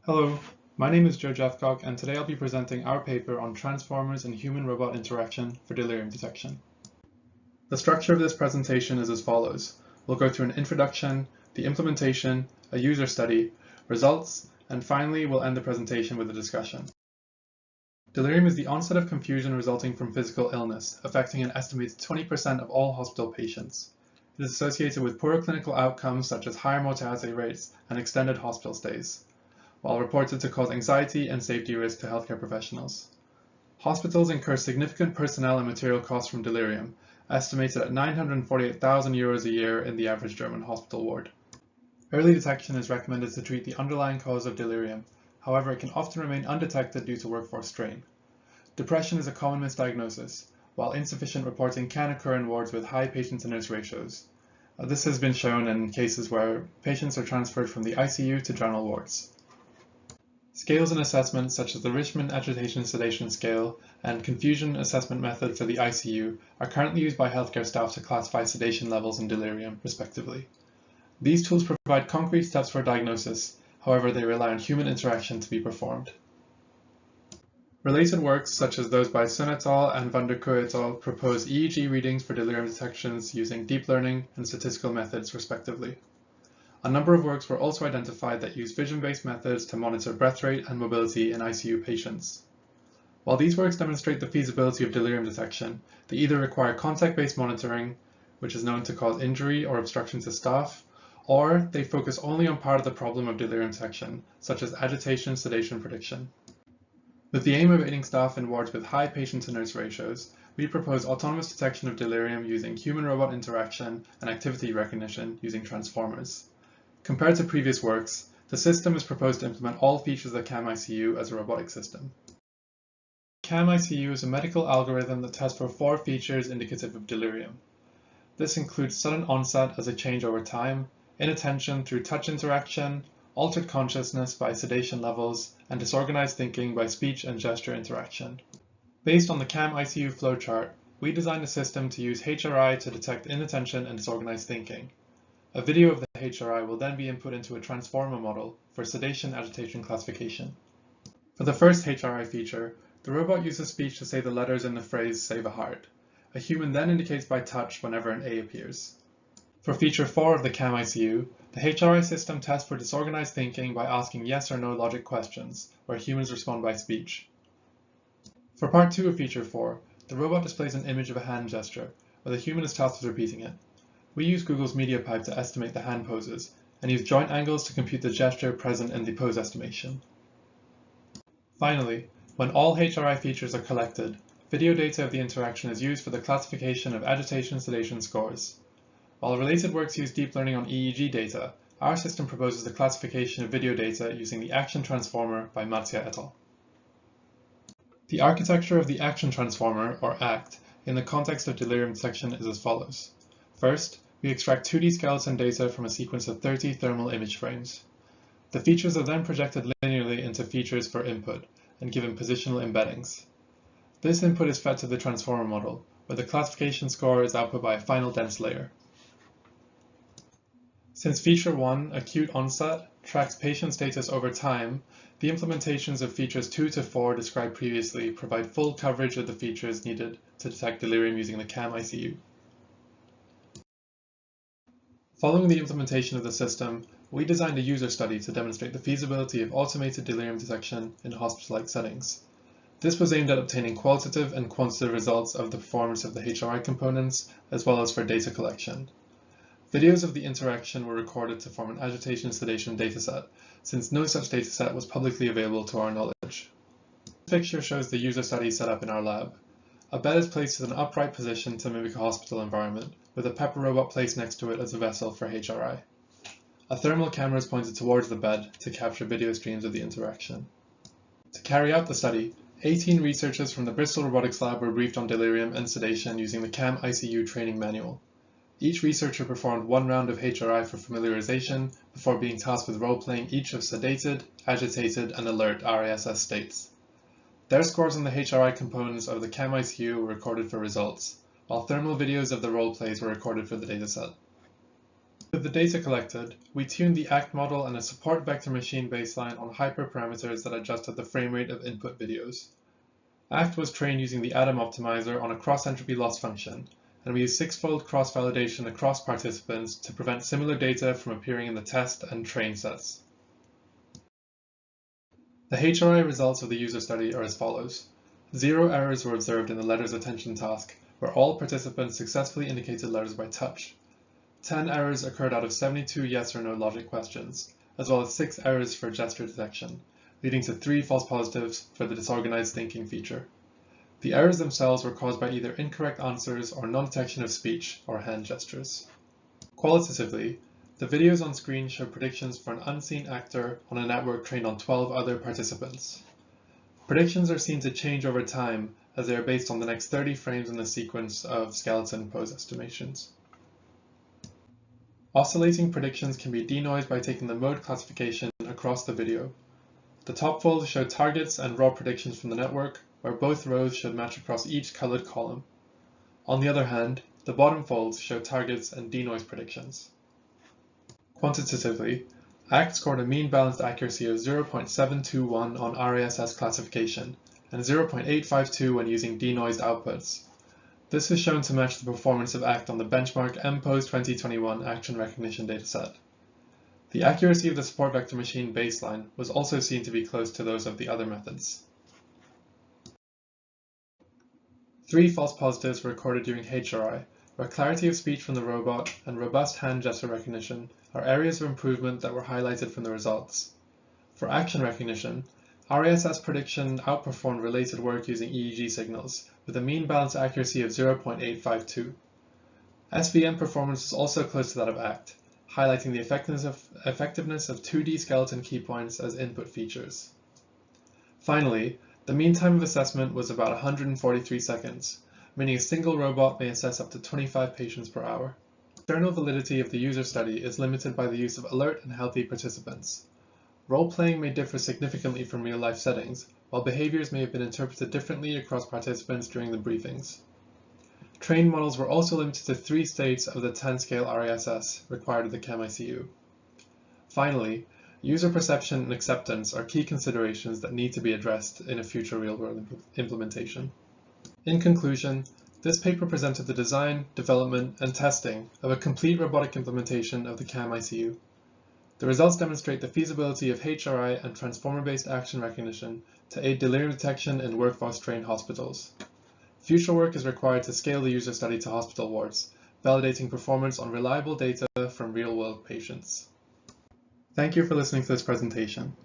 Hello, my name is Jeffcock, and today I'll be presenting our paper on transformers and human-robot interaction for delirium detection. The structure of this presentation is as follows. We'll go through an introduction, the implementation, a user study, results, and finally we'll end the presentation with a discussion. Delirium is the onset of confusion resulting from physical illness, affecting an estimated 20% of all hospital patients. It is associated with poorer clinical outcomes such as higher mortality rates and extended hospital stays, while reported to cause anxiety and safety risk to healthcare professionals. Hospitals incur significant personnel and material costs from delirium, estimated at €948,000 a year in the average German hospital ward. Early detection is recommended to treat the underlying cause of delirium. However, it can often remain undetected due to workforce strain. Depression is a common misdiagnosis, while insufficient reporting can occur in wards with high patient-to-nurse ratios. This has been shown in cases where patients are transferred from the ICU to general wards. Scales and assessments such as the Richmond Agitation Sedation Scale and Confusion Assessment Method for the ICU are currently used by healthcare staff to classify sedation levels in delirium, respectively. These tools provide concrete steps for diagnosis, however they rely on human interaction to be performed. Related works such as those by Sun et al. And van der Kooi et al. Propose EEG readings for delirium detections using deep learning and statistical methods, respectively. A number of works were also identified that use vision-based methods to monitor breath rate and mobility in ICU patients. While these works demonstrate the feasibility of delirium detection, they either require contact-based monitoring, which is known to cause injury or obstruction to staff, or they focus only on part of the problem of delirium detection, such as agitation sedation prediction. With the aim of aiding staff in wards with high patient-to-nurse ratios, we propose autonomous detection of delirium using human-robot interaction and activity recognition using transformers. Compared to previous works, the system is proposed to implement all features of CAM-ICU as a robotic system. CAM-ICU is a medical algorithm that tests for 4 features indicative of delirium. This includes sudden onset as a change over time, inattention through touch interaction, altered consciousness by sedation levels, and disorganized thinking by speech and gesture interaction. Based on the CAM-ICU flowchart, we designed a system to use HRI to detect inattention and disorganized thinking. A video of the HRI will then be input into a transformer model for sedation agitation classification. For the first HRI feature, the robot uses speech to say the letters in the phrase "save a heart." A human then indicates by touch whenever an A appears. For feature 4 of the CAM-ICU, the HRI system tests for disorganized thinking by asking yes or no logic questions, where humans respond by speech. For part 2 of feature 4, the robot displays an image of a hand gesture, where the human is tasked with repeating it. We use Google's media pipe to estimate the hand poses, and use joint angles to compute the gesture present in the pose estimation. Finally, when all HRI features are collected, video data of the interaction is used for the classification of agitation sedation scores. While related works use deep learning on EEG data, our system proposes the classification of video data using the action transformer by Matzia et al. The architecture of the action transformer, or ACT, in the context of delirium detection is as follows. First, we extract 2D skeleton data from a sequence of 30 thermal image frames. The features are then projected linearly into features for input and given positional embeddings. This input is fed to the transformer model, where the classification score is output by a final dense layer. Since feature 1, acute onset, tracks patient status over time, the implementations of features 2 to 4 described previously provide full coverage of the features needed to detect delirium using the CAM-ICU. Following the implementation of the system, we designed a user study to demonstrate the feasibility of automated delirium detection in hospital-like settings. This was aimed at obtaining qualitative and quantitative results of the performance of the HRI components, as well as for data collection. Videos of the interaction were recorded to form an agitation sedation dataset, since no such dataset was publicly available to our knowledge. This picture shows the user study set up in our lab. A bed is placed in an upright position to mimic a hospital environment, with a pepper robot placed next to it as a vessel for HRI. A thermal camera is pointed towards the bed to capture video streams of the interaction. To carry out the study, 18 researchers from the Bristol Robotics Lab were briefed on delirium and sedation using the CAM-ICU training manual. Each researcher performed 1 round of HRI for familiarization before being tasked with role-playing each of sedated, agitated, and alert RASS states. Their scores on the HRI components of the CAM-ICU were recorded for results, while thermal videos of the role-plays were recorded for the dataset. With the data collected, we tuned the ACT model and a support vector machine baseline on hyperparameters that adjusted the frame rate of input videos. ACT was trained using the Atom optimizer on a cross-entropy loss function, and we used six-fold cross-validation across participants to prevent similar data from appearing in the test and train sets. The HRI results of the user study are as follows. 0 errors were observed in the letters attention task, where all participants successfully indicated letters by touch. 10 errors occurred out of 72 yes or no logic questions, as well as 6 errors for gesture detection, leading to 3 false positives for the disorganized thinking feature. The errors themselves were caused by either incorrect answers or non-detection of speech or hand gestures. Qualitatively, the videos on screen show predictions for an unseen actor on a network trained on 12 other participants. Predictions are seen to change over time as they are based on the next 30 frames in the sequence of skeleton pose estimations. Oscillating predictions can be denoised by taking the mode classification across the video. The top fold showed targets and raw predictions from the network, where both rows should match across each colored column. On the other hand, the bottom folds show targets and denoise predictions. Quantitatively, ACT scored a mean balanced accuracy of 0.721 on RASS classification and 0.852 when using denoised outputs. This is shown to match the performance of ACT on the benchmark MPOSE 2021 action recognition dataset. The accuracy of the support vector machine baseline was also seen to be close to those of the other methods. 3 false positives were recorded during HRI, where clarity of speech from the robot and robust hand gesture recognition are areas of improvement that were highlighted from the results. For action recognition, RASS prediction outperformed related work using EEG signals, with a mean balanced accuracy of 0.852. SVM performance was also close to that of ACT, highlighting the effectiveness of 2D skeleton key points as input features. Finally, the mean time of assessment was about 143 seconds, meaning a single robot may assess up to 25 patients per hour. External validity of the user study is limited by the use of alert and healthy participants. Role-playing may differ significantly from real-life settings, while behaviors may have been interpreted differently across participants during the briefings. Trained models were also limited to 3 states of the 10-scale RASS required of the CAM-ICU. Finally, user perception and acceptance are key considerations that need to be addressed in a future real-world implementation. In conclusion, this paper presented the design, development, and testing of a complete robotic implementation of the CAM-ICU. The results demonstrate the feasibility of HRI and transformer-based action recognition to aid delirium detection in workforce-trained hospitals. Future work is required to scale the user study to hospital wards, validating performance on reliable data from real-world patients. Thank you for listening to this presentation.